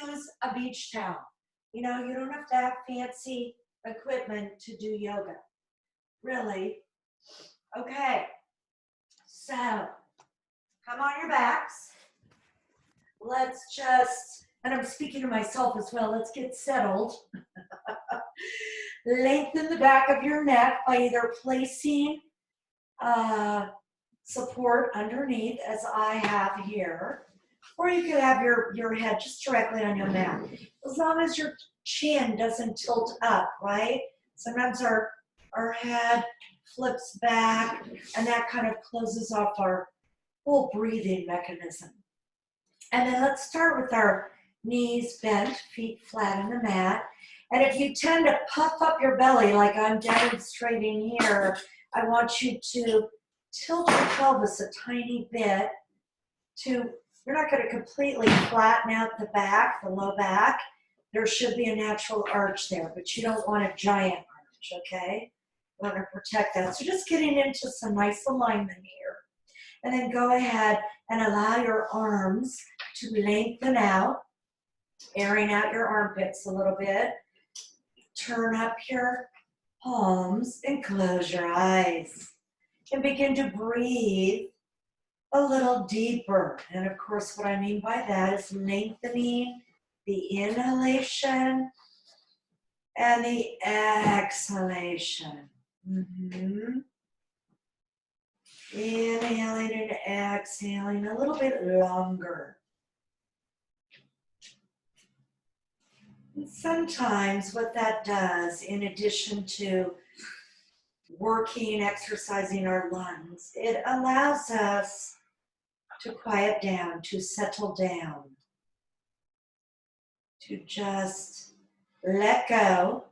use a beach towel. You know, you don't have to have fancy equipment to do yoga. Really. Okay. So, come on your backs. Let's just, and I'm speaking to myself as well, let's get settled. Lengthen the back of your neck by either placing support underneath, as I have here, or you could have your head just directly on your mat. As long as your chin doesn't tilt up, right? Sometimes our head flips back, and that kind of closes off our whole breathing mechanism. And then let's start with our knees bent, feet flat on the mat. And if you tend to puff up your belly like I'm demonstrating here, I want you to tilt your pelvis a tiny bit you're not going to completely flatten out the back, the low back. There should be a natural arch there, but you don't want a giant arch, okay? You want to protect that. So just getting into some nice alignment here. And then go ahead and allow your arms to lengthen out, airing out your armpits a little bit. Turn up your palms and close your eyes. And begin to breathe a little deeper. And of course, what I mean by that is lengthening the inhalation and the exhalation. Inhaling and exhaling a little bit longer. And sometimes what that does, in addition to working, exercising our lungs, it allows us to quiet down, to settle down, to just let go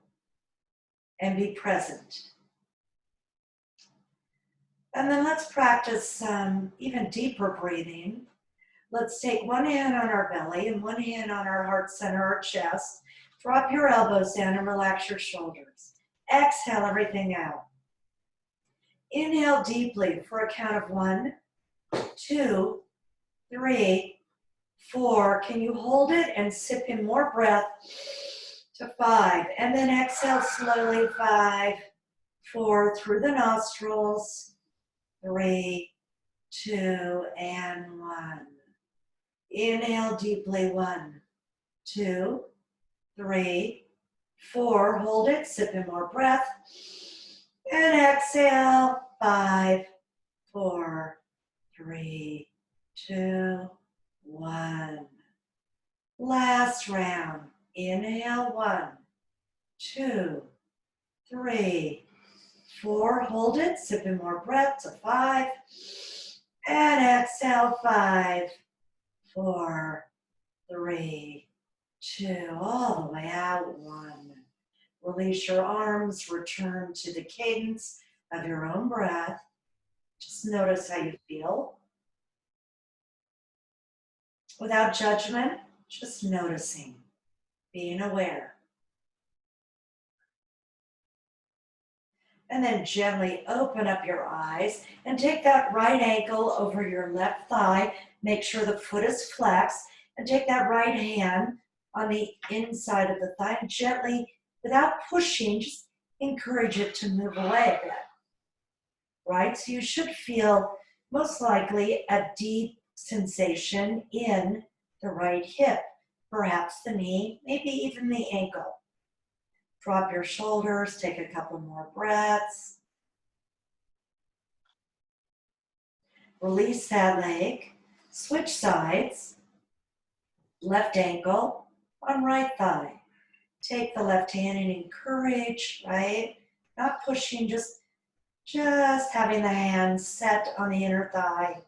and be present. And then let's practice some even deeper breathing. Let's take one hand on our belly and one hand on our heart center, our chest. Drop your elbows down and relax your shoulders. Exhale everything out. Inhale deeply for a count of 1, 2, 3, 4. Can you hold it and sip in more breath to 5? And then exhale slowly, 5, 4, through the nostrils, 3, 2, and 1. Inhale deeply, 1, 2, 3, 4. Hold it, sip in more breath. And exhale, 5, 4, 3, 2, 1. Last round. Inhale, 1, 2, 3, 4. Hold it, sip in more breath to 5. And exhale, 5, 4, 3, 2. All the way out, 1. Release your arms, return to the cadence of your own breath. Just notice how you feel. Without judgment, just noticing, being aware. And then gently open up your eyes and take that right ankle over your left thigh. Make sure the foot is flexed and take that right hand on the inside of the thigh and gently, without pushing, just encourage it to move away a bit, right? So you should feel most likely a deep sensation in the right hip, perhaps the knee, maybe even the ankle. Drop your shoulders, take a couple more breaths. Release that leg, switch sides, left ankle on right thigh. Take the left hand and encourage, right? Not pushing, just having the hand set on the inner thigh,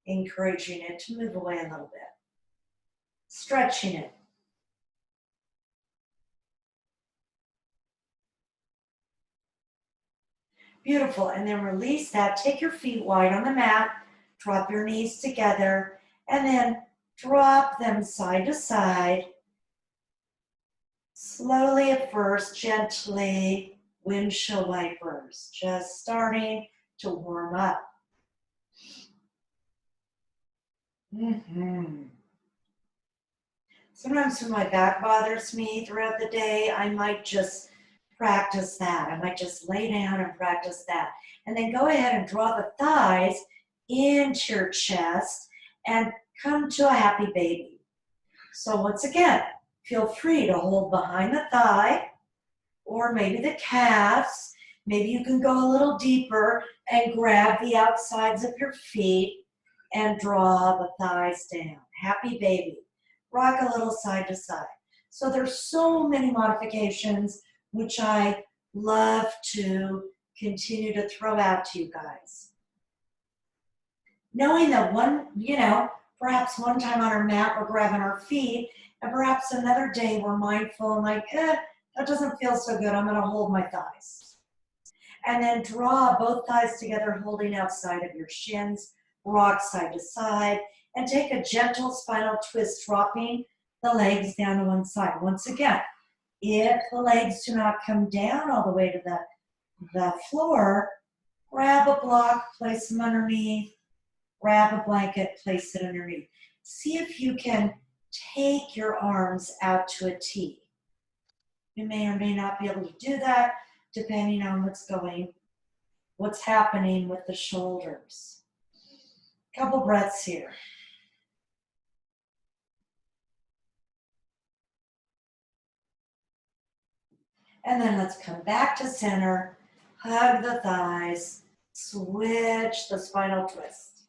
encouraging it to move away a little bit. Stretching it. Beautiful, and then release that. Take your feet wide on the mat, drop your knees together, and then drop them side to side. Slowly at first, gently, windshield wipers, just starting to warm up. Sometimes when my back bothers me throughout the day, I might just practice that. I might just lay down and practice that. And then go ahead and draw the thighs into your chest and come to a happy baby. So once again, feel free to hold behind the thigh or maybe the calves. Maybe you can go a little deeper and grab the outsides of your feet and draw the thighs down. Happy baby. Rock a little side to side. So there's so many modifications which I love to continue to throw out to you guys. Knowing that perhaps one time on our mat we're grabbing our feet, and perhaps another day we're mindful and like, that doesn't feel so good, I'm gonna hold my thighs. And then draw both thighs together, holding outside of your shins, rock side to side, and take a gentle spinal twist, dropping the legs down to one side. Once again, if the legs do not come down all the way to the floor, grab a block, place them underneath, grab a blanket, place it underneath. See if you can take your arms out to a T. You may or may not be able to do that depending on what's happening with the shoulders. Couple breaths here. And then let's come back to center, hug the thighs, switch the spinal twist.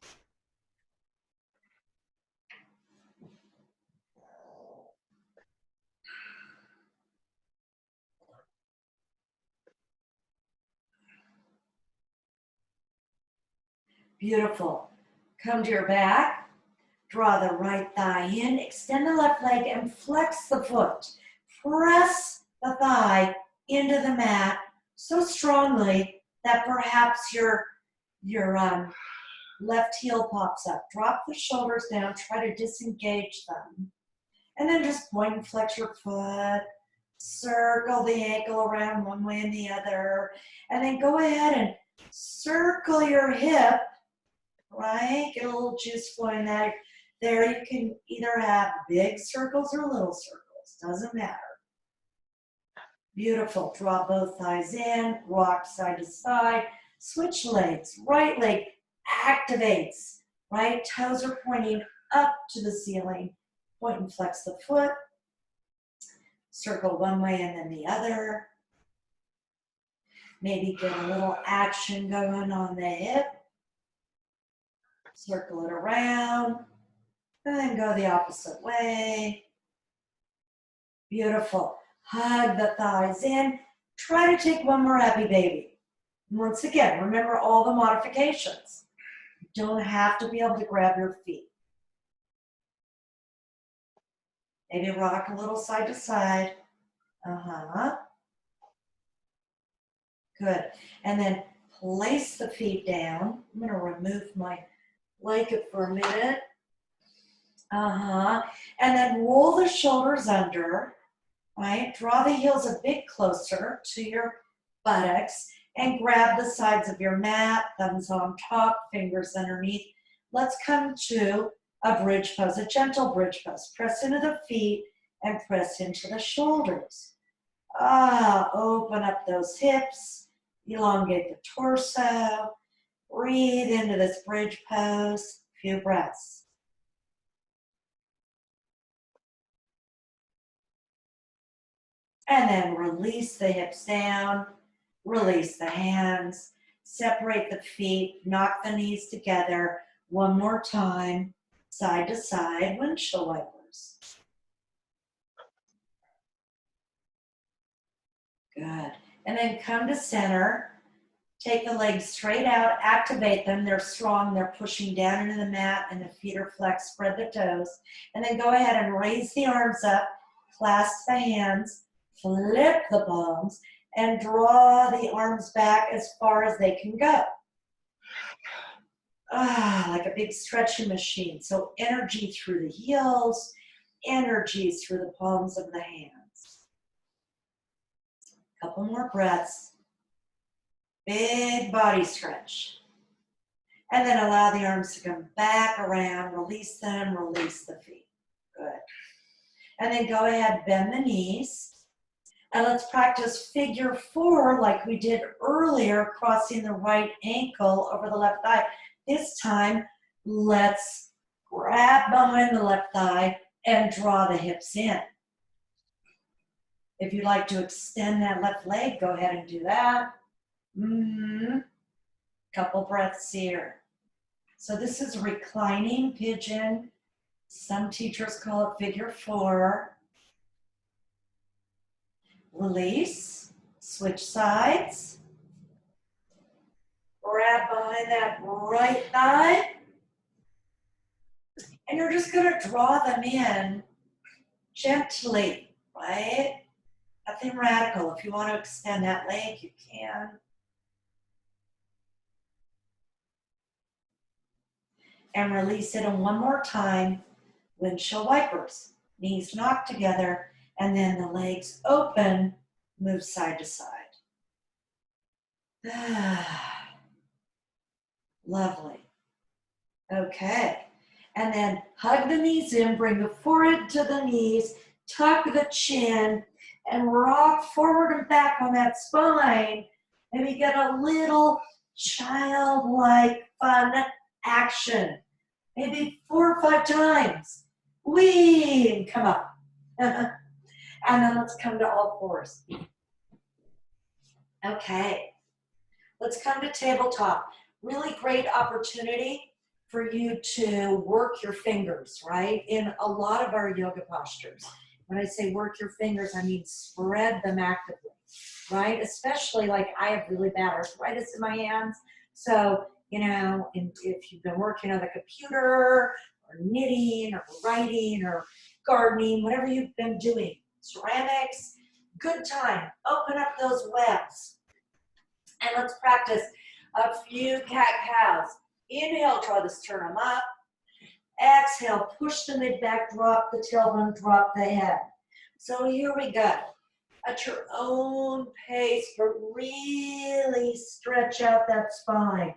Beautiful. Come to your back, draw the right thigh in, extend the left leg and flex the foot. Press the thigh into the mat so strongly that perhaps your left heel pops up. Drop the shoulders down, try to disengage them. And then just point and flex your foot, circle the ankle around one way and the other, and then go ahead and circle your hip, right? Get a little juice flowing there. You can either have big circles or little circles, doesn't matter. Beautiful. Draw both thighs in, rock side to side, switch legs. Right leg activates, right? Toes are pointing up to the ceiling. Point and flex the foot. Circle one way and then the other. Maybe get a little action going on the hip. Circle it around. And then go the opposite way. Beautiful. Hug the thighs in. Try to take one more happy baby. Once again, remember all the modifications. You don't have to be able to grab your feet. Maybe rock a little side to side. Good. And then place the feet down. I'm going to remove my blanket for a minute. And then roll the shoulders under. Right? Draw the heels a bit closer to your buttocks and grab the sides of your mat, thumbs on top, fingers underneath. Let's come to a bridge pose, a gentle bridge pose. Press into the feet and press into the shoulders. Open up those hips, elongate the torso. Breathe into this bridge pose. Few breaths. And then release the hips down, release the hands, separate the feet, knock the knees together. One more time, side to side, windshield wipers. Good. And then come to center. Take the legs straight out, activate them. They're strong, they're pushing down into the mat, and the feet are flexed, spread the toes. And then go ahead and raise the arms up, clasp the hands, flip the palms, and draw the arms back as far as they can go. Like a big stretching machine. So energy through the heels, energy through the palms of the hands. Couple more breaths. Big body stretch. And then allow the arms to come back around, release them, release the feet. Good. And then go ahead, bend the knees. And let's practice figure 4 like we did earlier, crossing the right ankle over the left thigh. This time, let's grab behind the left thigh and draw the hips in. If you'd like to extend that left leg, go ahead and do that. Couple breaths here. So this is reclining pigeon. Some teachers call it figure 4. Release, switch sides. Grab behind that right thigh. And you're just gonna draw them in gently, right? Nothing radical. If you want to extend that leg, you can. And release it. And one more time, windshield wipers. Knees knocked together, and then the legs open, move side to side. Lovely. Okay. And then hug the knees in, bring the forehead to the knees, tuck the chin, and rock forward and back on that spine. Maybe get a little childlike fun action. Maybe 4 or 5 times. Whee! And come up. And then let's come to all fours. Okay. Let's come to tabletop. Really great opportunity for you to work your fingers, right? In a lot of our yoga postures. When I say work your fingers, I mean spread them actively, right? Especially like I have really bad arthritis in my hands. So, you know, if you've been working on the computer or knitting or writing or gardening, whatever you've been doing, ceramics, good time. Open up those webs. And let's practice a few cat-cows. Inhale, try to sternum up. Exhale, push the mid back, drop the tailbone, drop the head. So here we go. At your own pace, but really stretch out that spine.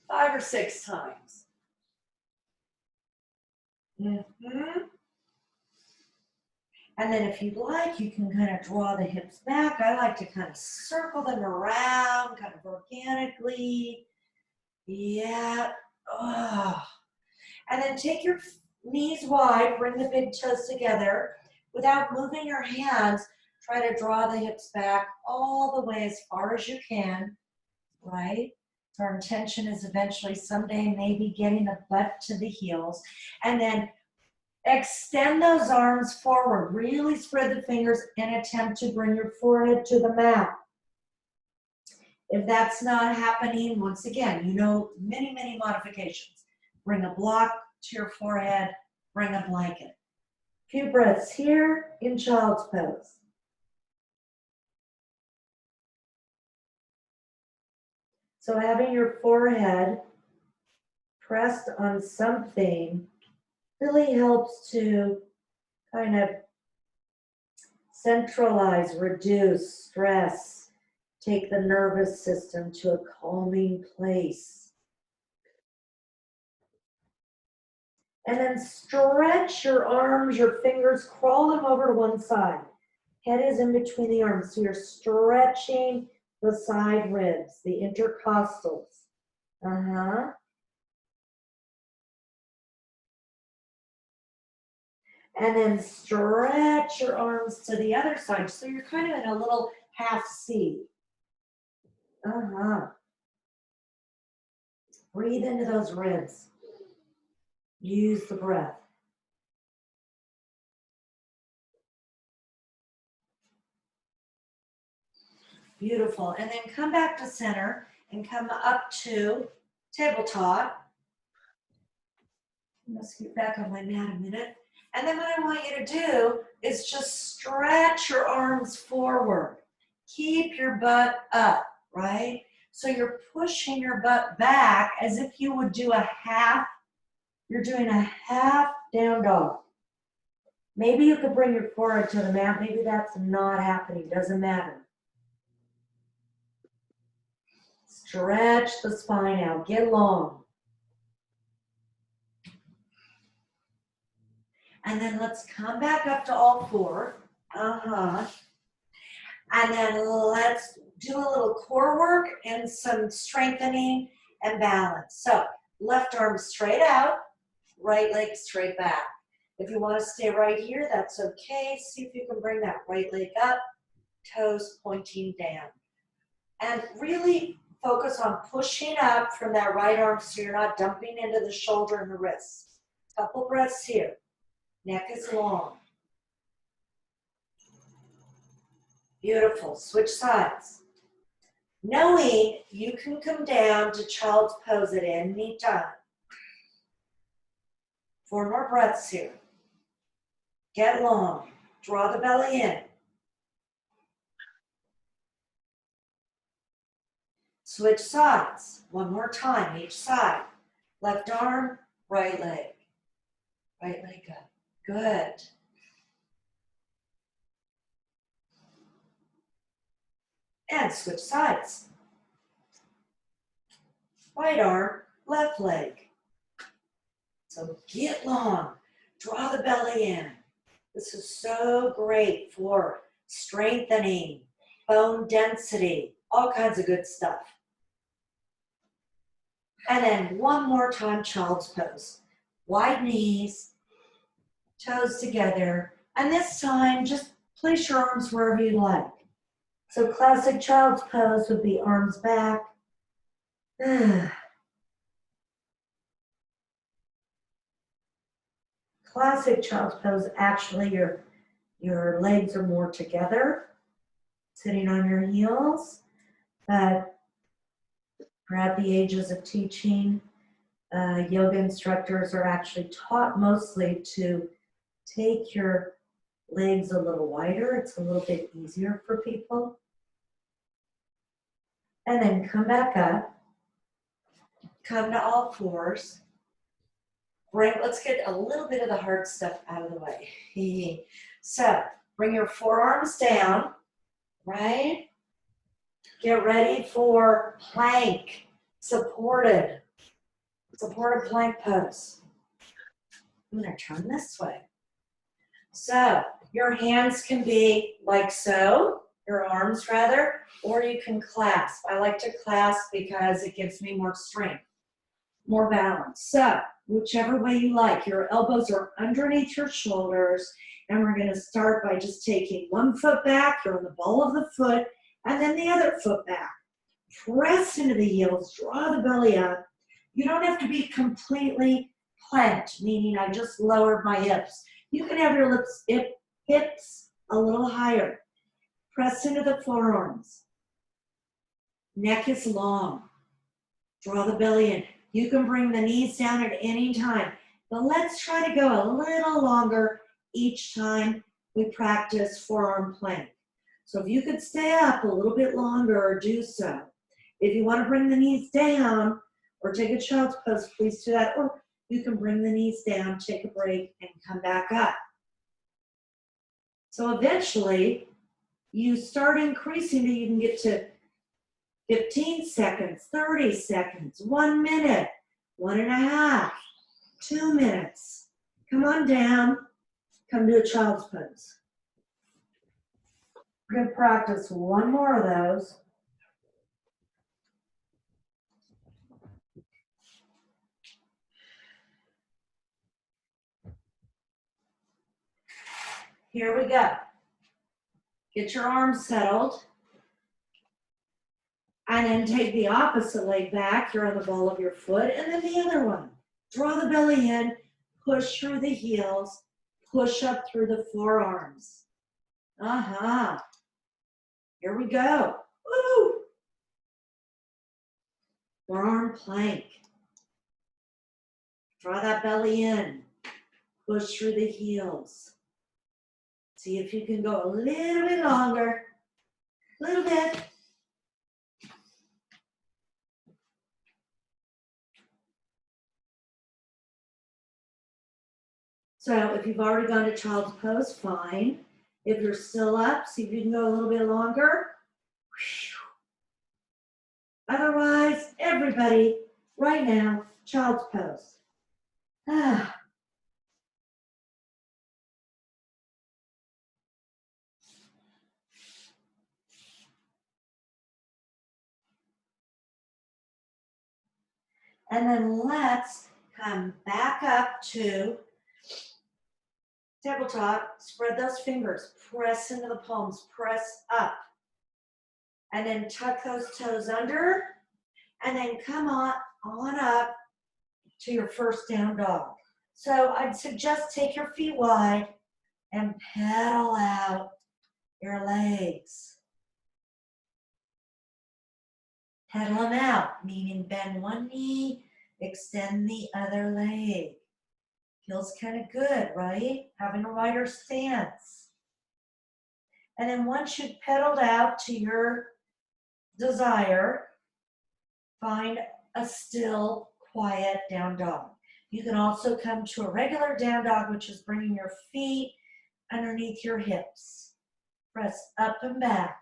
5 or 6 times. And then if you'd like, you can kind of draw the hips back. I like to kind of circle them around, kind of organically. Yeah. Oh. And then take your knees wide, bring the big toes together. Without moving your hands, try to draw the hips back all the way as far as you can, right? So our intention is eventually someday maybe getting the butt to the heels. And then extend those arms forward. Really spread the fingers and attempt to bring your forehead to the mat. If that's not happening, once again, you know, many, many modifications. Bring a block to your forehead, bring a blanket. A few breaths here in child's pose. So having your forehead pressed on something really helps to kind of centralize, reduce stress, take the nervous system to a calming place. And then stretch your arms, your fingers, crawl them over to one side. Head is in between the arms, so you're stretching the side ribs, the intercostals. And then stretch your arms to the other side. So you're kind of in a little half C. Breathe into those ribs. Use the breath. Beautiful. And then come back to center and come up to tabletop. I'm going to scoot back on my mat a minute. And then what I want you to do is just stretch your arms forward. Keep your butt up, right? So you're pushing your butt back as if you would do a half. You're doing a half down dog. Maybe you could bring your forehead to the mat. Maybe that's not happening. Doesn't matter. Stretch the spine out. Get long. And then let's come back up to all four. And then let's do a little core work and some strengthening and balance. So left arm straight out, right leg straight back. If you want to stay right here, that's okay. See if you can bring that right leg up, toes pointing down. And really focus on pushing up from that right arm so you're not dumping into the shoulder and the wrist. Couple breaths here. Neck is long. Beautiful. Switch sides. Knowing you can come down to child's pose at any time. 4 more breaths here. Get long. Draw the belly in. Switch sides. 1 more time, each side. Left arm, right leg. Right leg up. Good. And switch sides. Right arm, left leg. So get long. Draw the belly in. This is so great for strengthening, bone density, all kinds of good stuff. And then 1 more time, child's pose. Wide knees, toes together, and this time just place your arms wherever you like. So classic child's pose would be arms back. Classic child's pose, actually your legs are more together, sitting on your heels, but we're at the ages of teaching. Yoga instructors are actually taught mostly to take your legs a little wider. It's a little bit easier for people. And then come back up. Come to all fours. Let's get a little bit of the hard stuff out of the way. So bring your forearms down, right? Get ready for plank, supported plank pose. I'm gonna turn this way. So your hands can be like so, your arms rather, or you can clasp. I like to clasp because it gives me more strength, more balance. So whichever way you like, your elbows are underneath your shoulders, and we're gonna start by just taking 1 foot back, you're on the ball of the foot, and then the other foot back. Press into the heels, draw the belly up. You don't have to be completely planked, meaning I just lowered my hips. You can have your hips a little higher. Press into the forearms. Neck is long. Draw the belly in. You can bring the knees down at any time, but let's try to go a little longer each time we practice forearm plank. So if you could stay up a little bit longer, do so. If you want to bring the knees down or take a child's pose, please do that. Or you can bring the knees down, take a break, and come back up. So eventually, you start increasing till you can get to 15 seconds, 30 seconds, 1 minute, 1.5, 2 minutes. Come on down, come to a child's pose. We're going to practice 1 more of those. Here we go. Get your arms settled. And then take the opposite leg back. You're on the ball of your foot. And then the other one. Draw the belly in. Push through the heels. Push up through the forearms. Here we go. Woo! Forearm plank. Draw that belly in. Push through the heels. See if you can go a little bit longer. A little bit. So if you've already gone to child's pose, fine. If you're still up, see if you can go a little bit longer. Otherwise, everybody, right now, child's pose. And then let's come back up to tabletop. Spread those fingers. Press into the palms. Press up. And then tuck those toes under. And then come on up to your first down dog. So I'd suggest take your feet wide and pedal out your legs. Pedal them out, meaning bend one knee, extend the other leg. Feels kind of good, right? Having a wider stance. And then once you've pedaled out to your desire, find a still, quiet down dog. You can also come to a regular down dog, which is bringing your feet underneath your hips. Press up and back.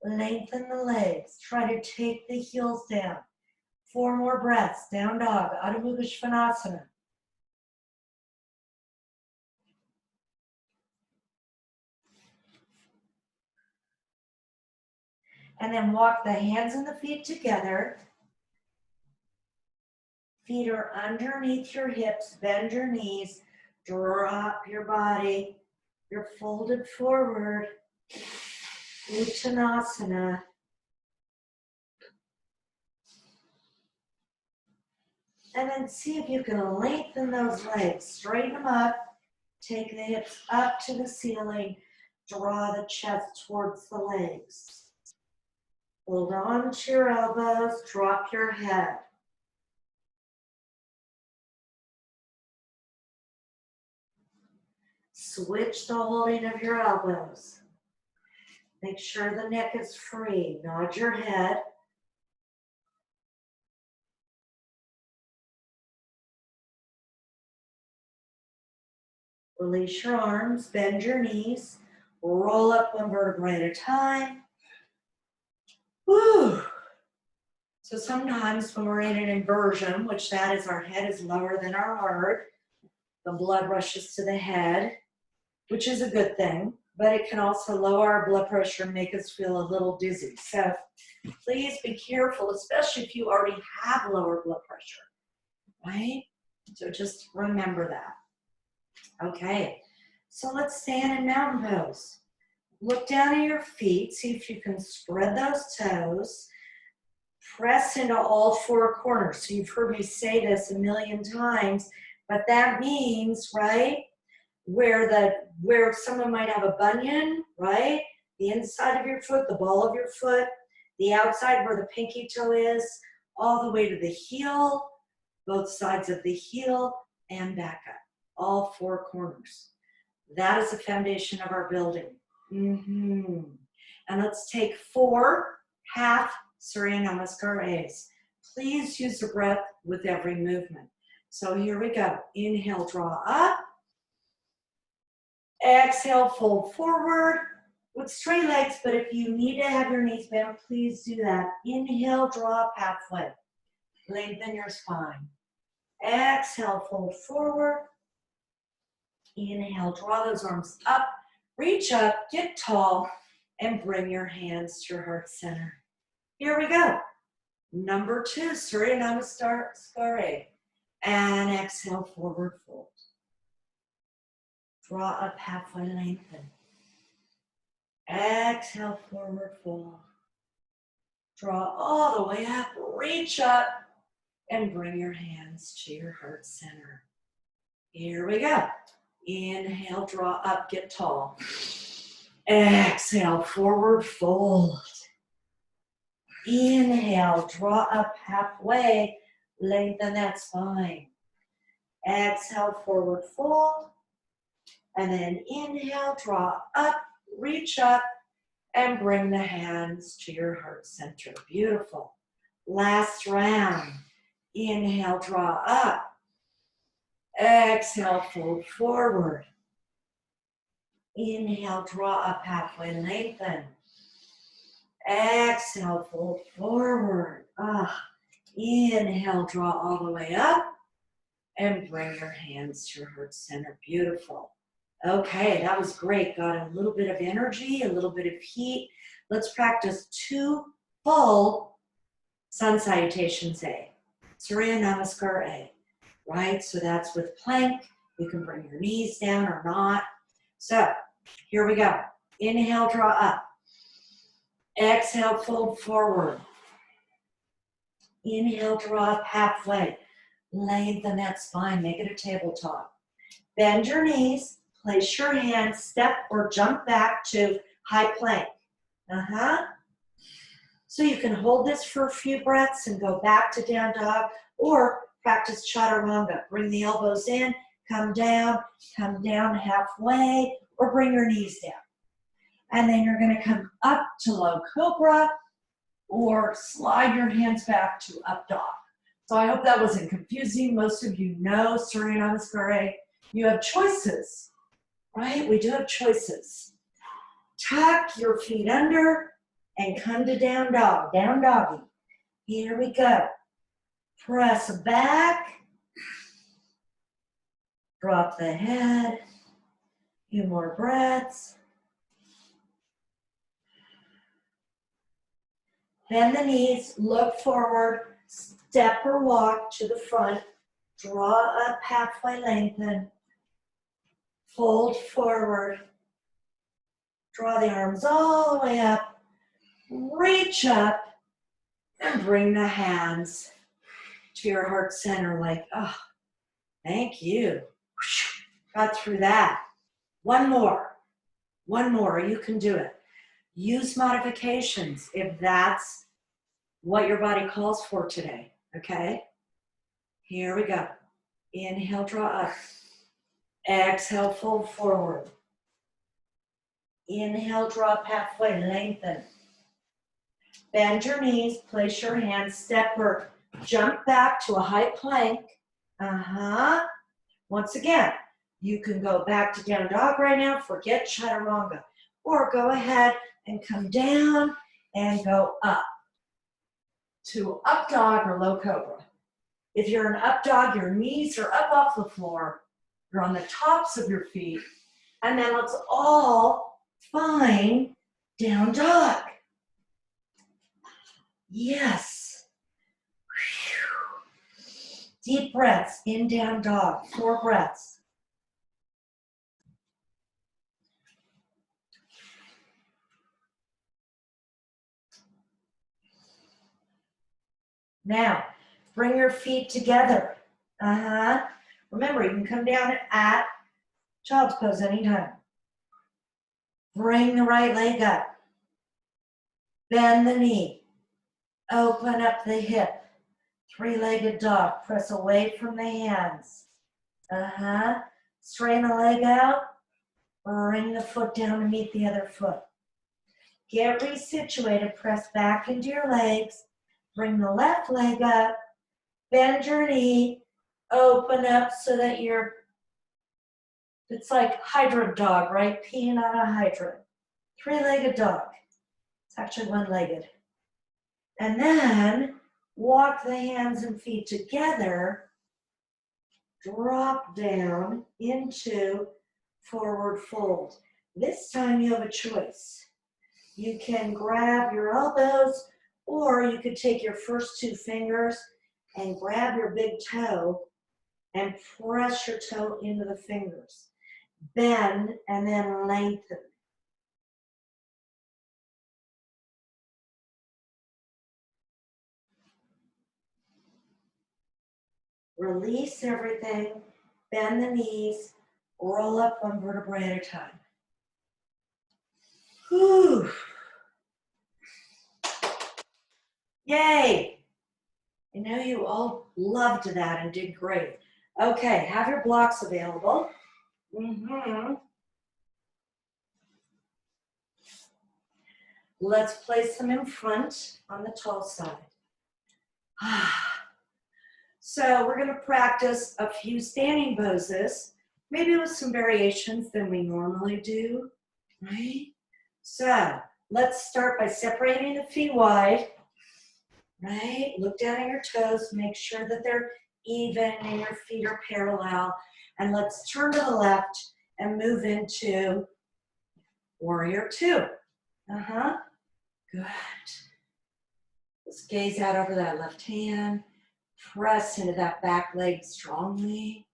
Lengthen the legs. Try to take the heels down. 4 more breaths. Down dog, Adho Mukha Svanasana. And then walk the hands and the feet together. Feet are underneath your hips. Bend your knees. Drop your body. You're folded forward. Uttanasana. And then see if you can lengthen those legs. Straighten them up. Take the hips up to the ceiling. Draw the chest towards the legs. Hold on to your elbows. Drop your head. Switch the holding of your elbows. Make sure the neck is free. Nod your head. Release your arms, bend your knees, roll up one vertebrae at a time. Woo. So sometimes when we're in an inversion, which that is our head is lower than our heart, the blood rushes to the head, which is a good thing, but it can also lower our blood pressure and make us feel a little dizzy. So please be careful, especially if you already have lower blood pressure, right? So just remember that. Okay, so let's stand in mountain pose. Look down at your feet, see if you can spread those toes. Press into all 4 corners. So you've heard me say this a million times, but that means, right, where someone might have a bunion, right? The inside of your foot, the ball of your foot, the outside where the pinky toe is, all the way to the heel, both sides of the heel, and back up. All 4 corners. That is the foundation of our building. And let's take 4 half Surya Namaskaras. Please use the breath with every movement. So here we go. Inhale, draw up. Exhale, fold forward with straight legs, but if you need to have your knees bent, please do that. Inhale, draw up halfway. Lengthen your spine. Exhale, fold forward. Inhale, draw those arms up, reach up, get tall, and bring your hands to your heart center. Here we go. Number 2, Surya Namaskara. And exhale, forward fold. Draw up halfway, lengthen. Exhale, forward fold. Draw all the way up, reach up, and bring your hands to your heart center. Here we go. Inhale, draw up, get tall. Exhale, forward fold. Inhale, draw up halfway, lengthen that spine. Exhale, forward fold. And then inhale, draw up, reach up, and bring the hands to your heart center. Beautiful. Last round. Inhale, draw up. Exhale, fold forward. Inhale, draw up halfway, lengthen. Exhale, fold forward. Inhale, draw all the way up. And bring your hands to your heart center. Beautiful. Okay, that was great. Got a little bit of energy, a little bit of heat. Let's practice 2 full sun salutations A. Surya Namaskar A, right? So that's with plank. You can bring your knees down or not. So here we go. Inhale, draw up. Exhale, fold forward. Inhale, draw up halfway. Lengthen that spine, make it a tabletop. Bend your knees, place your hands, step or jump back to high plank. So you can hold this for a few breaths and go back to down dog, or practice chaturanga. Bring the elbows in, come down halfway, or bring your knees down. And then you're gonna come up to low cobra, or slide your hands back to up dog. So I hope that wasn't confusing. Most of you know Surya Namaskar. You have choices, right? We do have choices. Tuck your feet under and come to down dog, down doggy. Here we go. Press back. Drop the head. A few more breaths. Bend the knees, look forward, step or walk to the front, draw up halfway, lengthen, fold forward, draw the arms all the way up, reach up, and bring the hands to your heart center like, oh, thank you. Got through that. One more, you can do it. Use modifications if that's what your body calls for today, okay? Here we go. Inhale, draw up. Exhale, fold forward. Inhale, draw up halfway, lengthen. Bend your knees, place your hands, step or jump back to a high plank. Once again, you can go back to down dog right now, forget chaturanga. Or go ahead and come down and go up to up dog or low cobra. If you're an up dog, your knees are up off the floor. You're on the tops of your feet. And then let's all find down dog. Yes. Deep breaths in down dog. 4 breaths. Now, bring your feet together. Remember, you can come down at child's pose anytime. Bring the right leg up. Bend the knee. Open up the hip. 3-legged dog. Press away from the hands. Straighten the leg out. Bring the foot down to meet the other foot. Get resituated. Press back into your legs. Bring the left leg up. Bend your knee. Open up so that it's like hydrant dog, right? Peeing on a hydrant. 3-legged dog. It's actually 1-legged. And then walk the hands and feet together. Drop down into forward fold. This time you have a choice. You can grab your elbows, or you could take your first 2 fingers and grab your big toe and press your toe into the fingers. Bend and then lengthen. Release everything, bend the knees, roll up 1 vertebrae at a time. Whew. Yay! I know you all loved that and did great. Okay, have your blocks available. Let's place them in front on the tall side. So we're going to practice a few standing poses, maybe with some variations than we normally do, right? So let's start by separating the feet wide, right? Look down at your toes, make sure that they're even and your feet are parallel. And let's turn to the left and move into warrior 2. Good. Let's gaze out over that left hand. Press into that back leg strongly.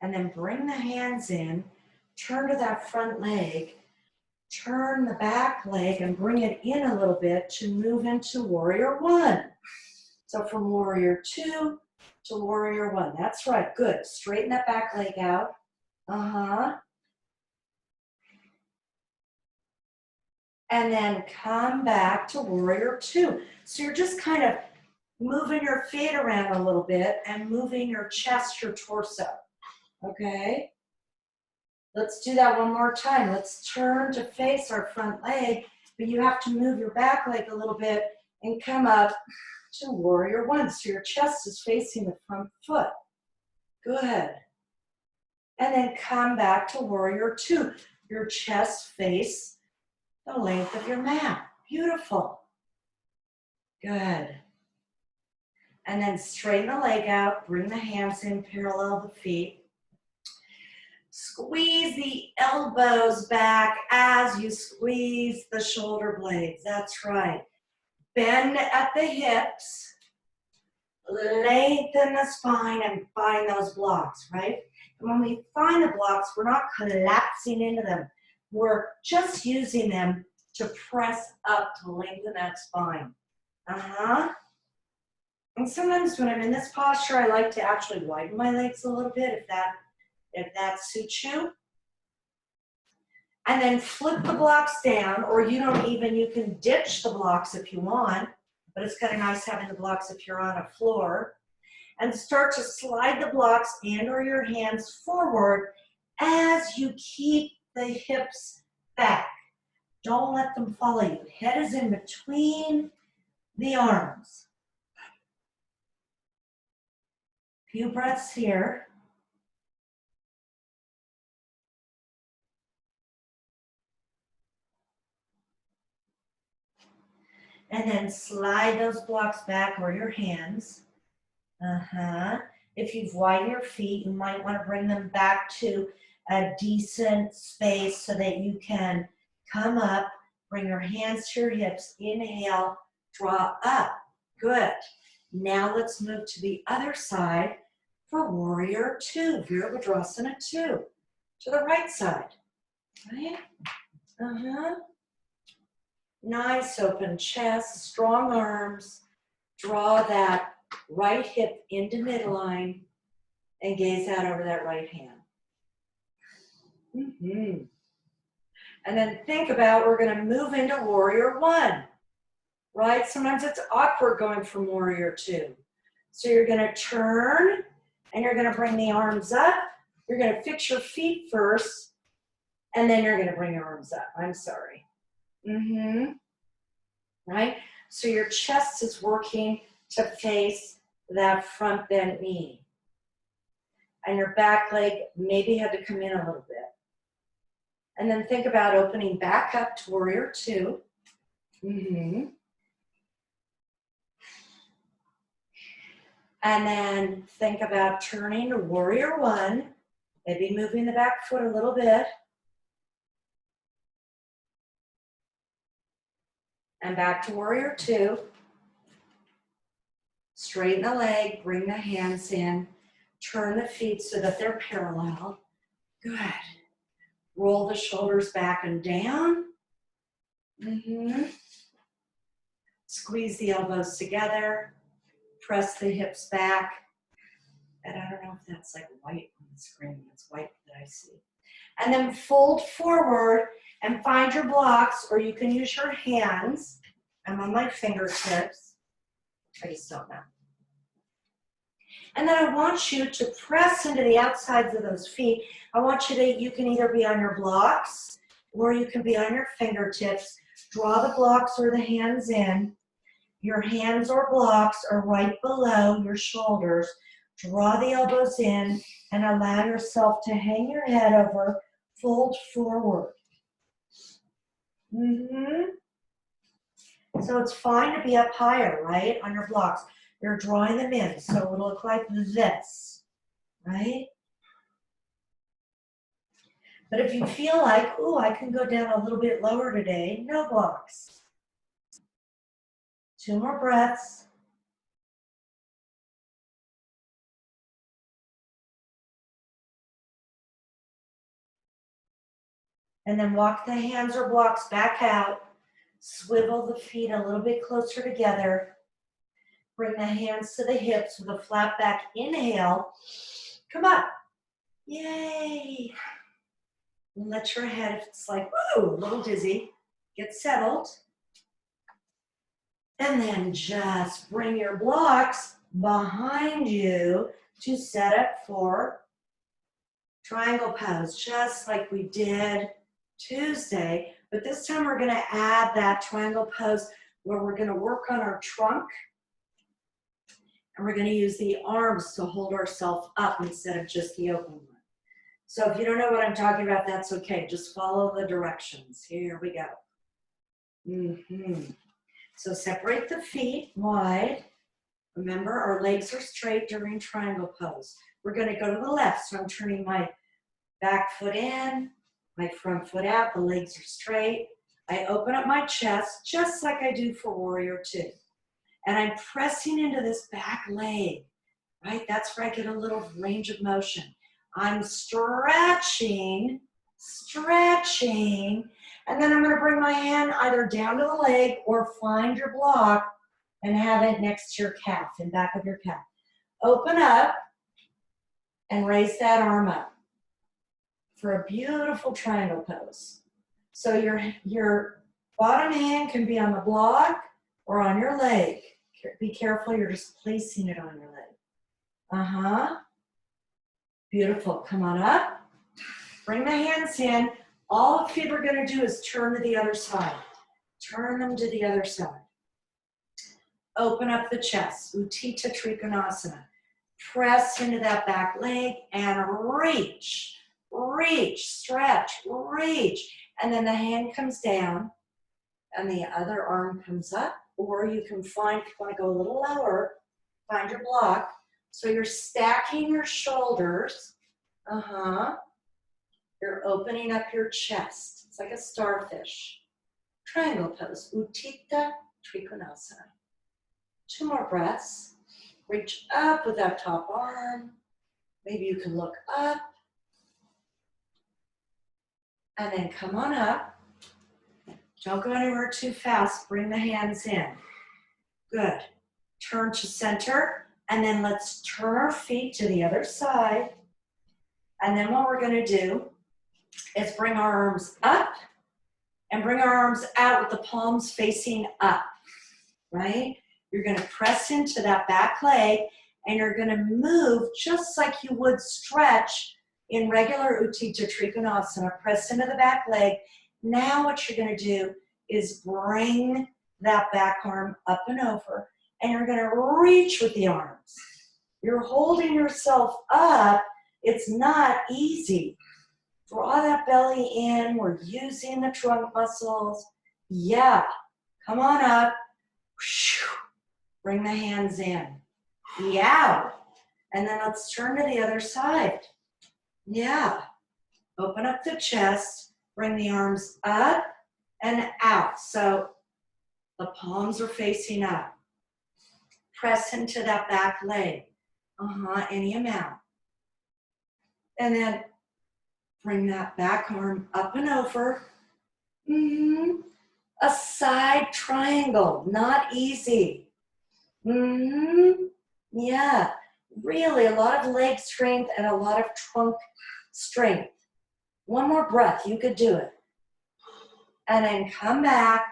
And then bring the hands in, turn to that front leg, turn the back leg and bring it in a little bit to move into warrior one. So from warrior two to warrior one. That's right, good. Straighten that back leg out. And then come back to warrior two. So you're just kind of moving your feet around a little bit and moving your chest, your torso. Okay? Let's do that one more time. Let's turn to face our front leg, but you have to move your back leg a little bit and come up to warrior one. So your chest is facing the front foot. Good. And then come back to warrior two. Your chest face the length of your mat. Beautiful. Good. And then straighten the leg out, bring the hands in, parallel the feet. Squeeze the elbows back as you squeeze the shoulder blades. That's right. Bend at the hips. Lengthen the spine and find those blocks, right? And when we find the blocks, we're not collapsing into them. We're just using them to press up to lengthen that spine. And sometimes when I'm in this posture, I like to actually widen my legs a little bit if that suits you. And then flip the blocks down, or you can ditch the blocks if you want, but it's kind of nice having the blocks if you're on a floor. And start to slide the blocks and or your hands forward as you keep the hips back. Don't let them follow you. Head is in between the arms. Few breaths here. And then slide those blocks back or your hands. If you've widened your feet, you might want to bring them back to a decent space so that you can come up, bring your hands to your hips, inhale, draw up. Good. Now let's move to the other side for warrior two, Virabhadrasana 2, to the right side. Right? Nice open chest, strong arms. Draw that right hip into midline and gaze out over that right hand. And then think about, we're going to move into warrior one, right? Sometimes it's awkward going from warrior two. So you're going to turn and you're going to bring the arms up. You're going to fix your feet first and then you're going to bring your arms up. I'm sorry. Right? So your chest is working to face that front bent knee. And your back leg maybe had to come in a little bit. And then think about opening back up to warrior two. And then think about turning to warrior one. Maybe moving the back foot a little bit. And back to warrior two. Straighten the leg, bring the hands in. Turn the feet so that they're parallel. Good. Roll the shoulders back and down. Squeeze the elbows together. Press the hips back. And I don't know if that's like white on the screen. It's white that I see. And then fold forward and find your blocks, or you can use your hands. I'm on my fingertips. I just don't know. And then I want you to press into the outsides of those feet. I want you can either be on your blocks or you can be on your fingertips. Draw the blocks or the hands in. Your hands or blocks are right below your shoulders. Draw the elbows in and allow yourself to hang your head over, fold forward. So it's fine to be up higher, right, on your blocks. You're drawing them in, so it'll look like this, right? But if you feel like, oh, I can go down a little bit lower today, no blocks. 2 more breaths. And then walk the hands or blocks back out. Swivel the feet a little bit closer together. Bring the hands to the hips with a flat back inhale. Come up. Yay. Let your head, if it's like, woo, a little dizzy, get settled. And then just bring your blocks behind you to set up for triangle pose, just like we did Tuesday. But this time we're going to add that triangle pose where we're going to work on our trunk. And we're going to use the arms to hold ourselves up instead of just the open one. So if you don't know what I'm talking about, that's okay. Just follow the directions. Here we go. So separate the feet wide. Remember, our legs are straight during triangle pose. We're going to go to the left. So I'm turning my back foot in, my front foot out. The legs are straight. I open up my chest just like I do for Warrior 2. And I'm pressing into this back leg, right? That's where I get a little range of motion. I'm stretching, and then I'm going to bring my hand either down to the leg or find your block and have it next to your calf, in back of your calf. Open up and raise that arm up for a beautiful triangle pose. So your bottom hand can be on the block or on your leg. Be careful, you're just placing it on your leg. Beautiful. Come on up. Bring the hands in. All the feet are going to do is turn to the other side. Turn them to the other side. Open up the chest. Utthita Trikonasana. Press into that back leg and reach. Reach, stretch, reach. And then the hand comes down and the other arm comes up. Or you can find, if you want to go a little lower, find your block. So you're stacking your shoulders. You're opening up your chest. It's like a starfish. Triangle pose. Utthita Trikonasana. 2 more breaths. Reach up with that top arm. Maybe you can look up. And then come on up. Don't go anywhere too fast. Bring the hands in. Good. Turn to center. And then let's turn our feet to the other side. And then what we're going to do is bring our arms up and bring our arms out with the palms facing up, right? You're going to press into that back leg and you're going to move just like you would stretch in regular Utthita Trikonasana. Press into the back leg. Now what you're going to do is bring that back arm up and over. And you're going to reach with the arms. You're holding yourself up. It's not easy. Draw that belly in. We're using the trunk muscles. Yeah. Come on up. Bring the hands in. Yeah. And then let's turn to the other side. Yeah. Open up the chest. Bring the arms up and out. So the palms are facing up. Press into that back leg. Any amount. And then bring that back arm up and over. A side triangle, not easy. Yeah, really a lot of leg strength and a lot of trunk strength. 1 more breath, you could do it. And then come back,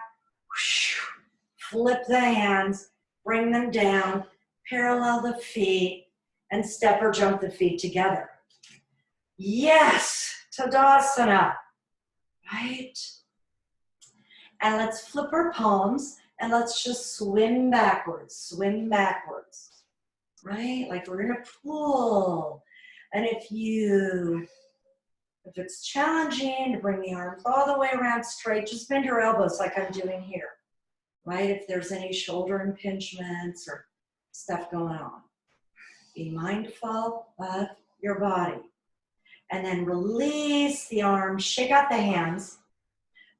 flip the hands, bring them down, parallel the feet, and step or jump the feet together. Yes, Tadasana, right? And let's flip our palms and let's just swim backwards, right? Like we're in a pool. And if it's challenging to bring the arms all the way around straight, just bend your elbows like I'm doing here, right? If there's any shoulder impingements or stuff going on. Be mindful of your body. And then release the arms, shake out the hands,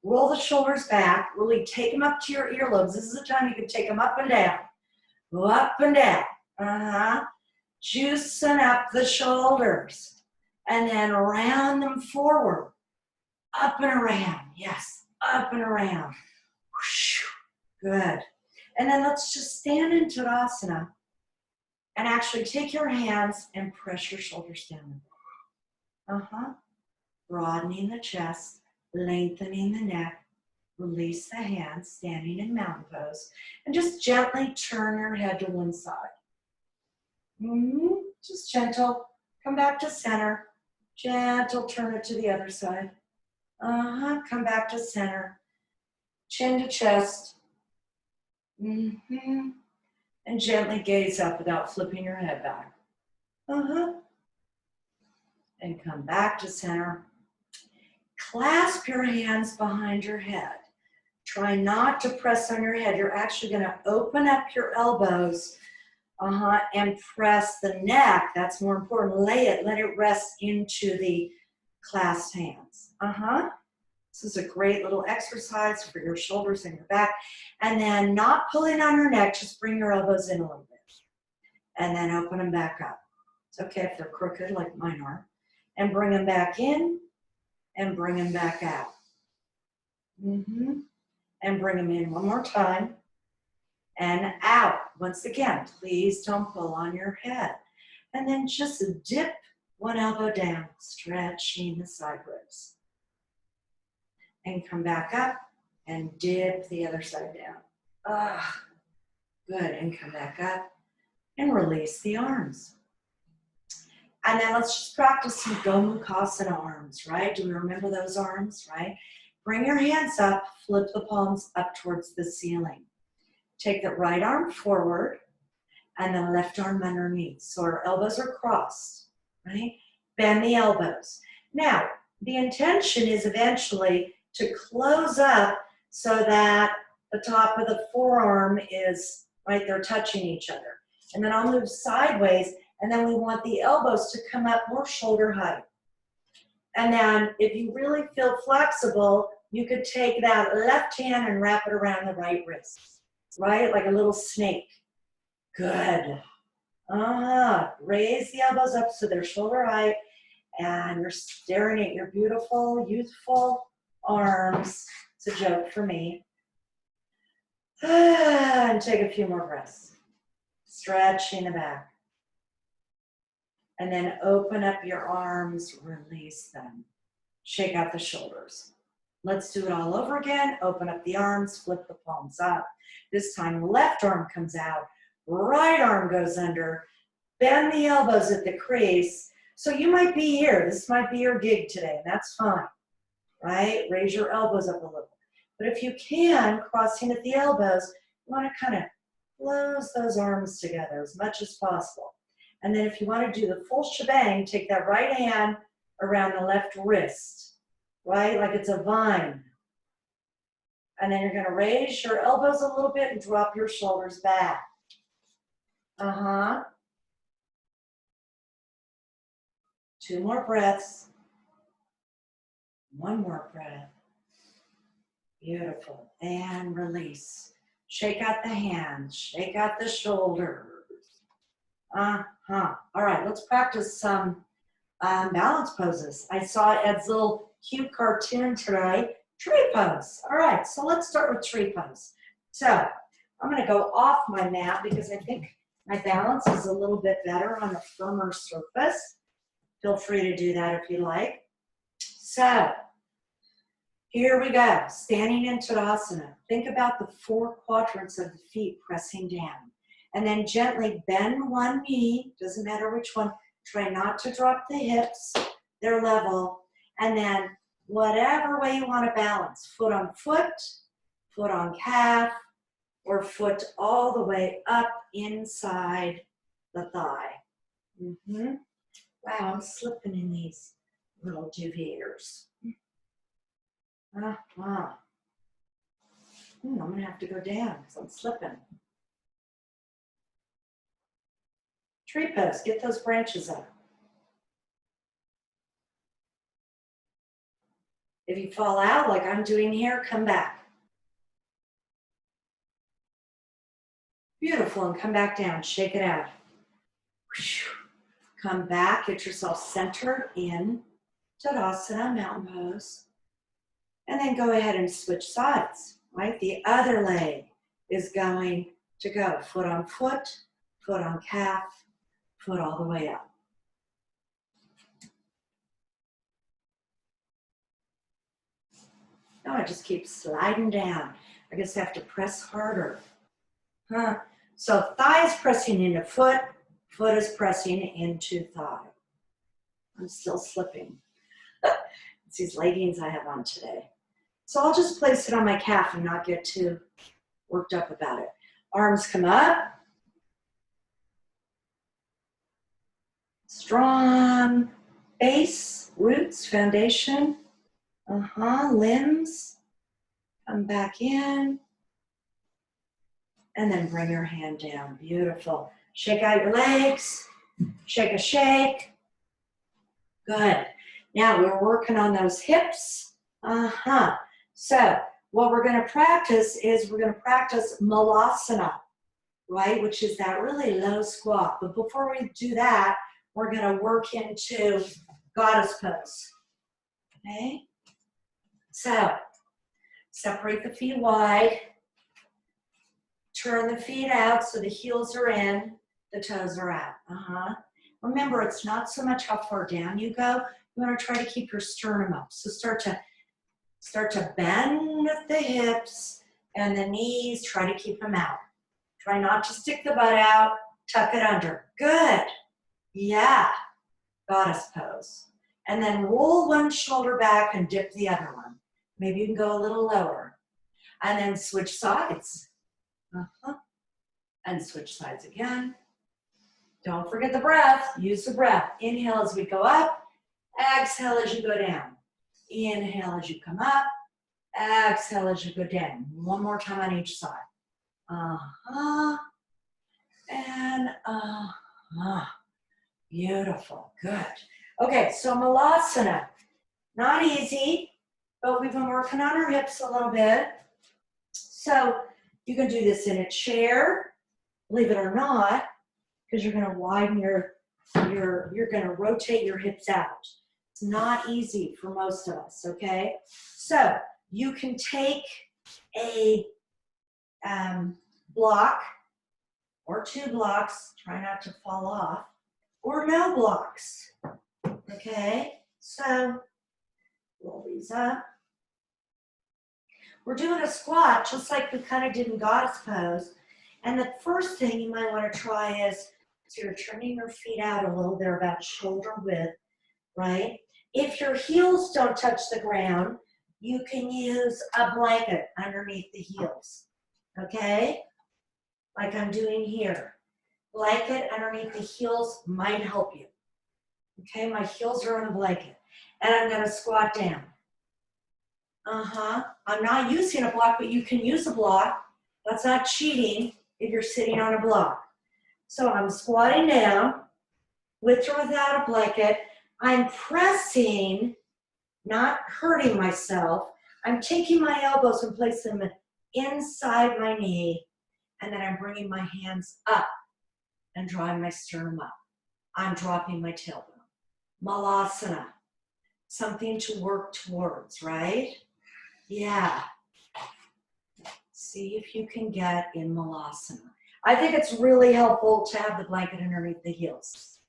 roll the shoulders back, really take them up to your earlobes. This is the time you can take them up and down. Go up and down. Juicing up the shoulders. And then round them forward. Up and around. Yes, up and around. Good. And then let's just stand in Tadasana and actually take your hands and press your shoulders down. Broadening the chest, lengthening the neck. Release the hands, standing in mountain pose. And just gently turn your head to one side. Just gentle. Come back to center. Gentle, turn it to the other side. Come back to center. Chin to chest. And gently gaze up without flipping your head back. And come back to center. Clasp your hands behind your head. Try not to press on your head. You're actually going to open up your elbows and press the neck. That's more important. Let it rest into the clasped hands. This is a great little exercise for your shoulders and your back. And then not pulling on your neck, just bring your elbows in a little bit. And then open them back up. It's okay if they're crooked like mine are. And bring them back in and bring them back out. And bring them in one more time and out. Once again, please don't pull on your head. And then just dip one elbow down, stretching the side ribs. And come back up and dip the other side down. Good, and come back up and release the arms. And then let's just practice some Gomukhasana arms, right? Do we remember those arms, right? Bring your hands up, flip the palms up towards the ceiling. Take the right arm forward and the left arm underneath. So our elbows are crossed, right? Bend the elbows. Now, the intention is eventually to close up so that the top of the forearm is, right, they're touching each other. And then I'll move sideways, and then we want the elbows to come up more shoulder height. And then if you really feel flexible, you could take that left hand and wrap it around the right wrist, right? Like a little snake. Good. Raise the elbows up so they're shoulder height, and you're staring at your beautiful, youthful arms. It's a joke for me. And take a few more breaths. Stretching the back. And then open up your arms, release them. Shake out the shoulders. Let's do it all over again. Open up the arms, flip the palms up. This time, left arm comes out, right arm goes under. Bend the elbows at the crease. So you might be here. This might be your gig today, and that's fine, right? Raise your elbows up a little. But if you can, crossing at the elbows, you want to kind of close those arms together as much as possible. And then if you want to do the full shebang, take that right hand around the left wrist, right? Like it's a vine. And then you're going to raise your elbows a little bit and drop your shoulders back. Two more breaths. One more breath. Beautiful. And release. Shake out the hands. Shake out the shoulders. All right, let's practice some balance poses. I saw Ed's little cute cartoon today. Tree pose. All right, so let's start with tree pose. So I'm going to go off my mat because I think my balance is a little bit better on a firmer surface. Feel free to do that if you like. So here we go. Standing in Tadasana. Think about the 4 quadrants of the feet pressing down. And then gently bend one knee, doesn't matter which one. Try not to drop the hips, they're level. And then whatever way you want to balance, foot on calf, or foot all the way up inside the thigh. Wow, I'm slipping in these little duveters. I'm going to have to go down because I'm slipping. Tree pose, get those branches up. If you fall out like I'm doing here, come back. Beautiful, and come back down, shake it out. Come back, get yourself centered in Tadasana, mountain pose. And then go ahead and switch sides, right? The other leg is going to go foot on calf, foot all the way up. No, I just keep sliding down. I guess I have to press harder. So thigh is pressing into foot, foot is pressing into thigh. I'm still slipping. It's these leggings I have on today. So I'll just place it on my calf and not get too worked up about it. Arms come up. Strong base, roots, foundation. Limbs. Come back in. And then bring your hand down. Beautiful. Shake out your legs. Shake a shake. Good. Now we're working on those hips. So what we're going to practice is we're going to practice malasana, right? Which is that really low squat. But before we do that, we're going to work into goddess pose. Okay? So separate the feet wide. Turn the feet out so the heels are in, the toes are out. Remember, it's not so much how far down you go. You want to try to keep your sternum up. So start to bend the hips and the knees. Try to keep them out. Try not to stick the butt out. Tuck it under. Good. Yeah. Goddess pose. And then roll one shoulder back and dip the other one. Maybe you can go a little lower. And then switch sides. And switch sides again. Don't forget the breath. Use the breath. Inhale as we go up. Exhale as you go down. Inhale as you come up. Exhale as you go down. One more time on each side. And beautiful. Good. Okay, so malasana. Not easy, but we've been working on our hips a little bit. So you can do this in a chair, believe it or not, because you're going to widen you're going to rotate your hips out. It's not easy for most of us, okay? So you can take a block or 2 blocks, try not to fall off, or no blocks, okay? So roll these up. We're doing a squat just like we kind of did in goddess pose. And the first thing you might want to try is, so you're turning your feet out a little, they're about shoulder width, right? If your heels don't touch the ground, you can use a blanket underneath the heels, okay? Like I'm doing here. Blanket underneath the heels might help you. Okay, my heels are on a blanket. And I'm going to squat down. I'm not using a block, but you can use a block. That's not cheating if you're sitting on a block. So I'm squatting down, with or without a blanket. I'm pressing, not hurting myself. I'm taking my elbows and placing them inside my knee, and then I'm bringing my hands up and drawing my sternum up. I'm dropping my tailbone. Malasana, something to work towards, right? Yeah. See if you can get in malasana. I think it's really helpful to have the blanket underneath the heels.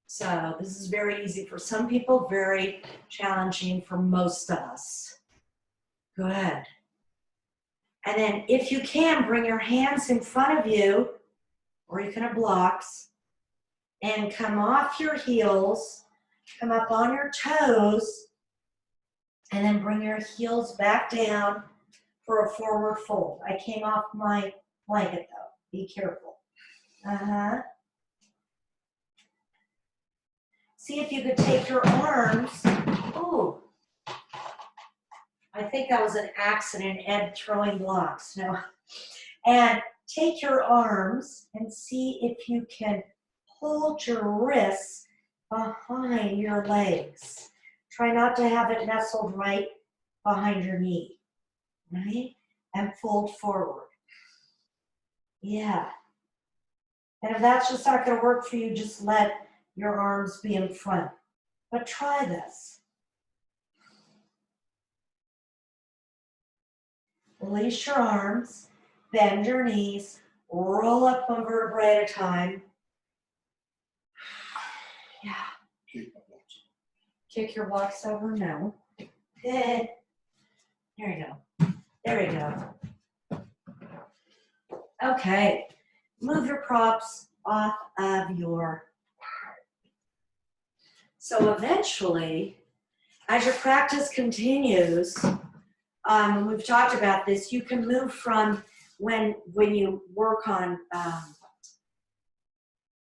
So this is very easy for some people, very challenging for most of us. Good. And then if you can, bring your hands in front of you, or you can have blocks, and come off your heels, come up on your toes, and then bring your heels back down for a forward fold. I came off my blanket though. Be careful. See if you could take your arms. Oh, I think that was an accident, Ed throwing blocks. No. And take your arms and see if you can hold your wrists behind your legs. Try not to have it nestled right behind your knee, right? And fold forward. Yeah. And if that's just not going to work for you, just let your arms be in front. But try this. Release your arms, bend your knees, roll up one vertebrae at a time. Yeah. Kick your blocks over? No. There you go. There you go. Okay. Move your props off of your heart. So eventually, as your practice continues, we've talked about this, you can move from when you work on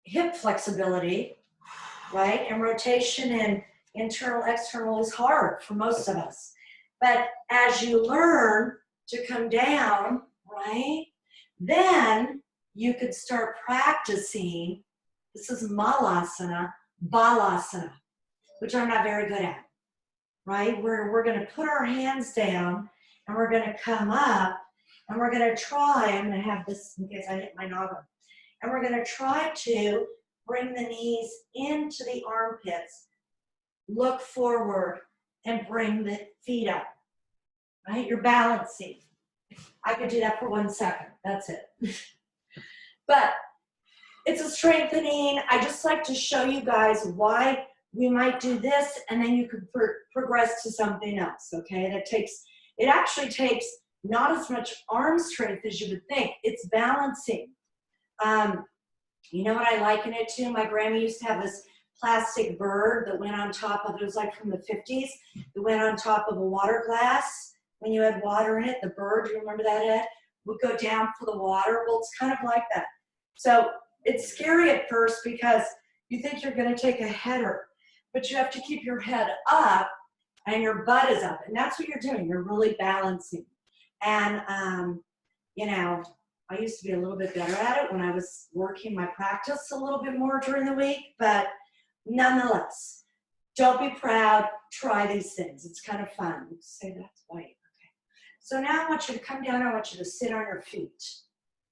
hip flexibility, right? And rotation and internal, external is hard for most of us. But as you learn to come down, right, then you could start practicing, this is malasana, balasana, which I'm not very good at, right? We're going to put our hands down and we're going to come up and we're going to try, I'm going to have this in case I hit my noggin, and we're going to try to bring the knees into the armpits, look forward, and bring the feet up, right? You're balancing. I could do that for 1 second. That's it. But it's a strengthening. I just like to show you guys why we might do this, and then you could progress to something else, okay? It actually takes not as much arm strength as you would think. It's balancing. You know what I liken it to? My grandma used to have this plastic bird that went on top of, it was like from the 50s, that went on top of a water glass. When you had water in it, the bird, do you remember that, Ed? Would go down for the water. Well, it's kind of like that. So it's scary at first because you think you're going to take a header, but you have to keep your head up and your butt is up. And that's what you're doing. You're really balancing. And, you know, I used to be a little bit better at it when I was working my practice a little bit more during the week, but nonetheless, don't be proud. Try these things. It's kind of fun. Say that's white. Okay. So now I want you to come down. I want you to sit on your feet.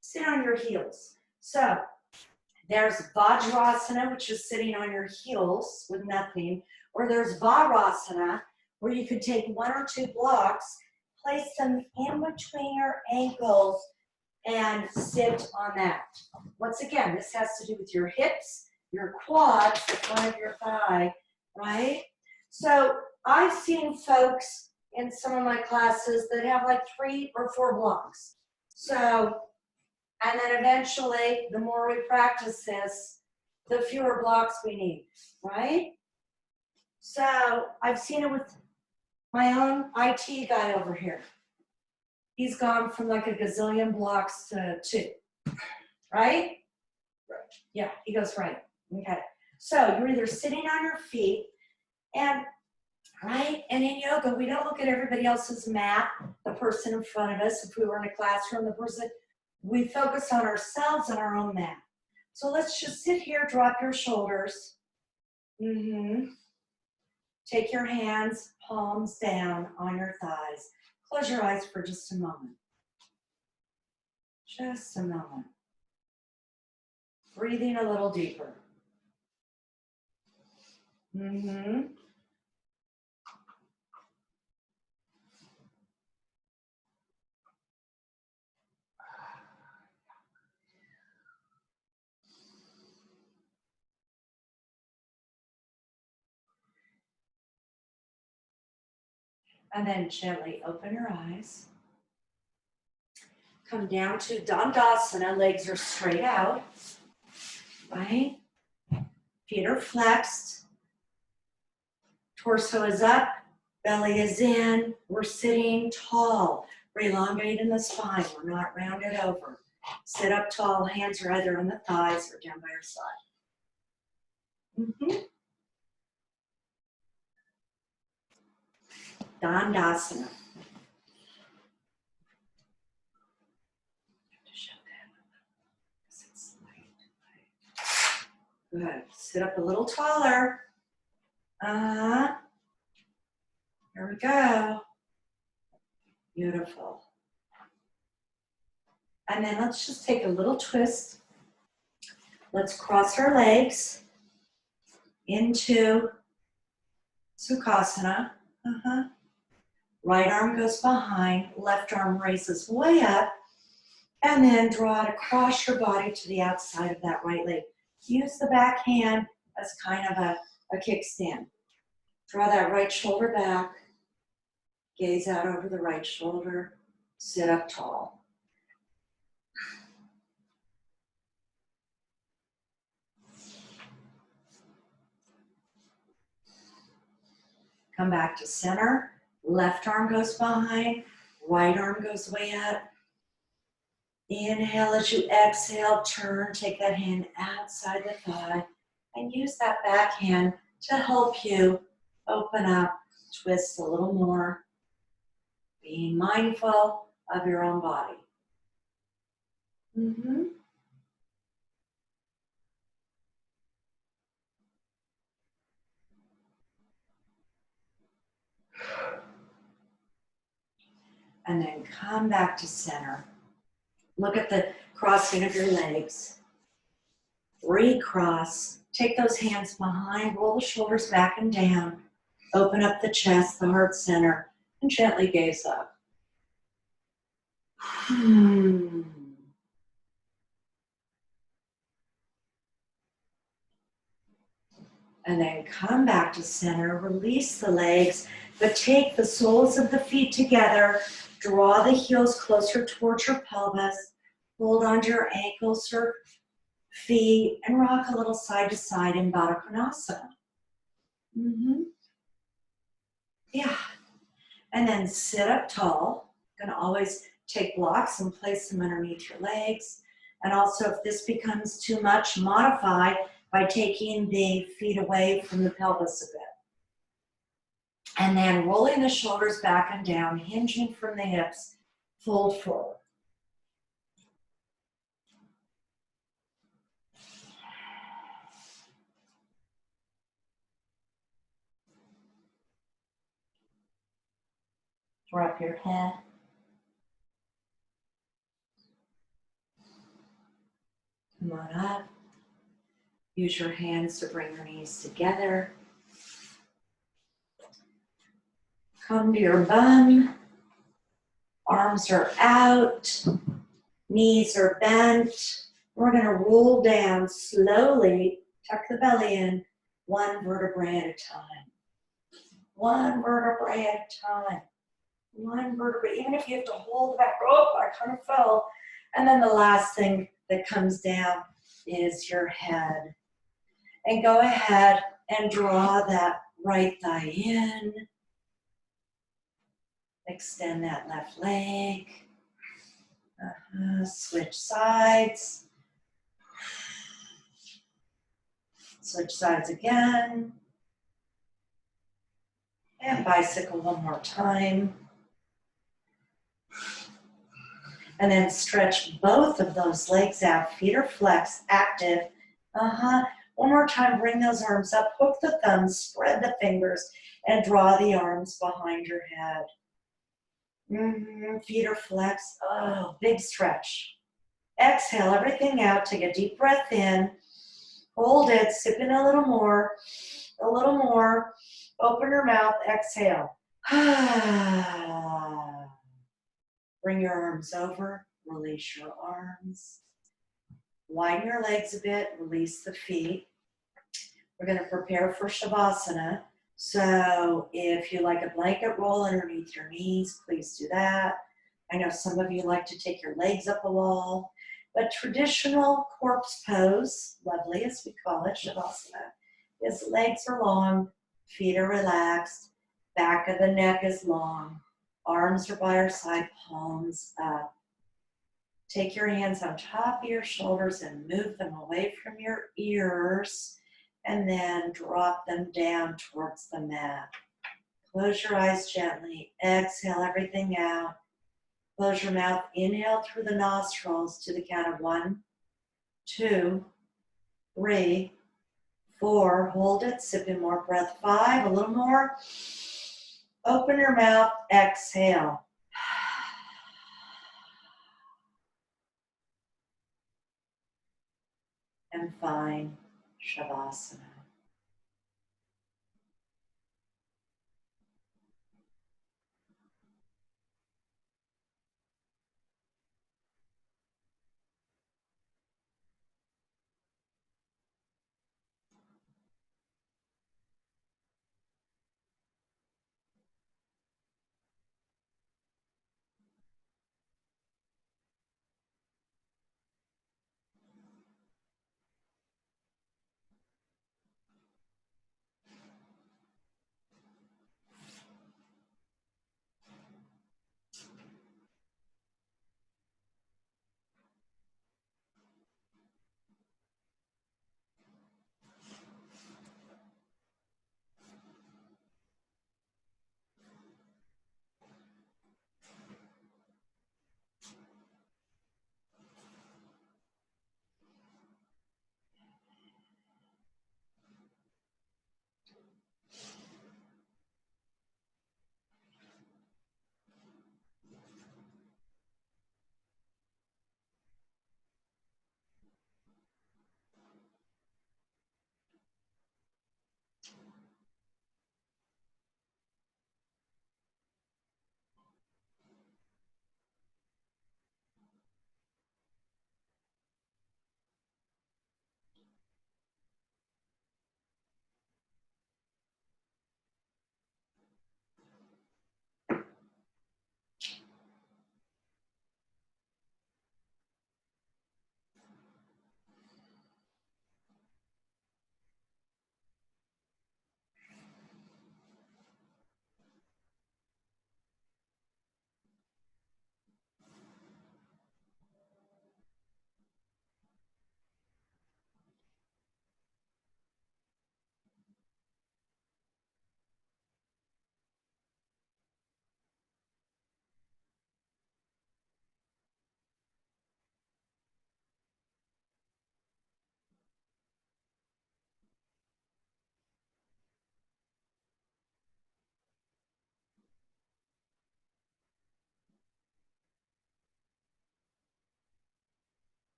Sit on your heels. So there's Vajrasana, which is sitting on your heels with nothing, or there's Varasana, where you could take 1 or 2 blocks, place them in between your ankles, and sit on that. Once again, this has to do with your hips, your quads, the front of your thigh, right? So I've seen folks in some of my classes that have like 3 or 4 blocks. So, and then eventually, the more we practice this, the fewer blocks we need, right? So I've seen it with my own IT guy over here. He's gone from like a gazillion blocks to 2, right? Yeah, he goes right. Okay. So you're either sitting on your feet and, right? And in yoga, we don't look at everybody else's mat, the person in front of us. If we were in a classroom, the person, we focus on ourselves and our own mat. So let's just sit here, drop your shoulders. Take your hands, palms down on your thighs. Close your eyes for just a moment. Just a moment. Breathing a little deeper. And then gently open your eyes. Come down to Dandasana, legs are straight out, right? Feet are flexed. Torso is up, belly is in. We're sitting tall. We're elongating the spine. We're not rounded over. Sit up tall, hands are either on the thighs or down by your side. Dandasana. Good. Sit up a little taller. Here we go. Beautiful. And then let's just take a little twist. Let's cross our legs into Sukhasana. Right arm goes behind, left arm raises way up, and then draw it across your body to the outside of that right leg. Use the back hand as kind of a kickstand. Draw that right shoulder back, gaze out over the right shoulder, sit up tall. Come back to center, left arm goes behind, right arm goes way up. Inhale as you exhale, turn, take that hand outside the thigh, and use that back hand to help you open up, twist a little more, being mindful of your own body. And then come back to center. Look at the crossing of your legs. Recross. Take those hands behind, roll the shoulders back and down. Open up the chest, the heart center, and gently gaze up. And then come back to center, release the legs, but take the soles of the feet together, draw the heels closer towards your pelvis, hold onto your ankles or feet, and rock a little side to side in Baddha Konasana. Yeah. And then sit up tall. You're gonna always take blocks and place them underneath your legs. And also if this becomes too much, modify by taking the feet away from the pelvis a bit. And then rolling the shoulders back and down, hinging from the hips, fold forward. Drop your head. Come on up. Use your hands to bring your knees together. Come to your bum. Arms are out. Knees are bent. We're going to roll down slowly. Tuck the belly in. One vertebrae at a time. One vertebrae at a time. One vertebrae. Even if you have to hold back. Oh, I kind of fell. And then the last thing that comes down is your head. And go ahead and draw that right thigh in. Extend that left leg. Switch sides. Switch sides again. And bicycle one more time. And then stretch both of those legs out. Feet are flexed, active. One more time, bring those arms up. Hook the thumbs, spread the fingers, and draw the arms behind your head. Feet are flexed. Oh, big stretch. Exhale everything out. Take a deep breath in. Hold it. Sip in a little more. A little more. Open your mouth. Exhale. Bring your arms over. Release your arms. Widen your legs a bit. Release the feet. We're going to prepare for Shavasana. So if you like a blanket roll underneath your knees, please do that. I know some of you like to take your legs up a wall, but traditional corpse pose, lovely as we call it, Shavasana, is legs are long, feet are relaxed, back of the neck is long, arms are by our side, palms up. Take your hands on top of your shoulders and move them away from your ears. And then drop them down towards the mat. Close your eyes gently. Exhale everything out. Close your mouth. Inhale through the nostrils to the count of 1, 2, 3, 4. Hold it. Sip in more breath. 5. A little more. Open your mouth, exhale. And find Shavasana.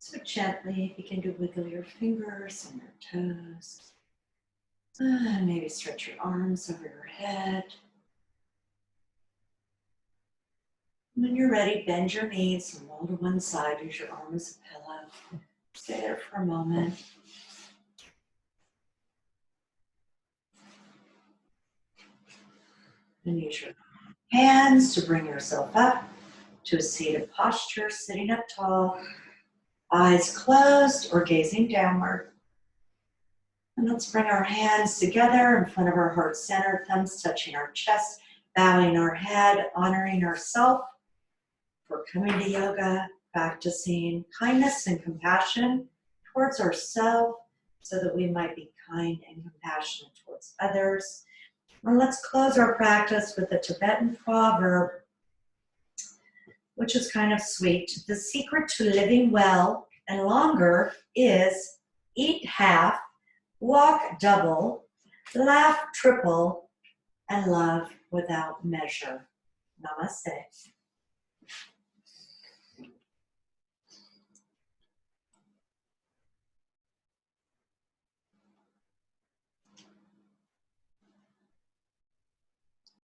So gently begin to wiggle your fingers and your toes. Maybe stretch your arms over your head. When you're ready, bend your knees and roll to one side. Use your arm as a pillow. Stay there for a moment. And use your hands to bring yourself up to a seated posture, sitting up tall, eyes closed or gazing downward. And let's bring our hands together in front of our heart center, thumbs touching our chest, bowing our head, honoring ourselves for coming to yoga, practicing kindness and compassion towards ourselves so that we might be kind and compassionate towards others. And let's close our practice with a Tibetan proverb, which is kind of sweet. The secret to living well and longer is eat half, walk double, laugh triple, and love without measure. Namaste.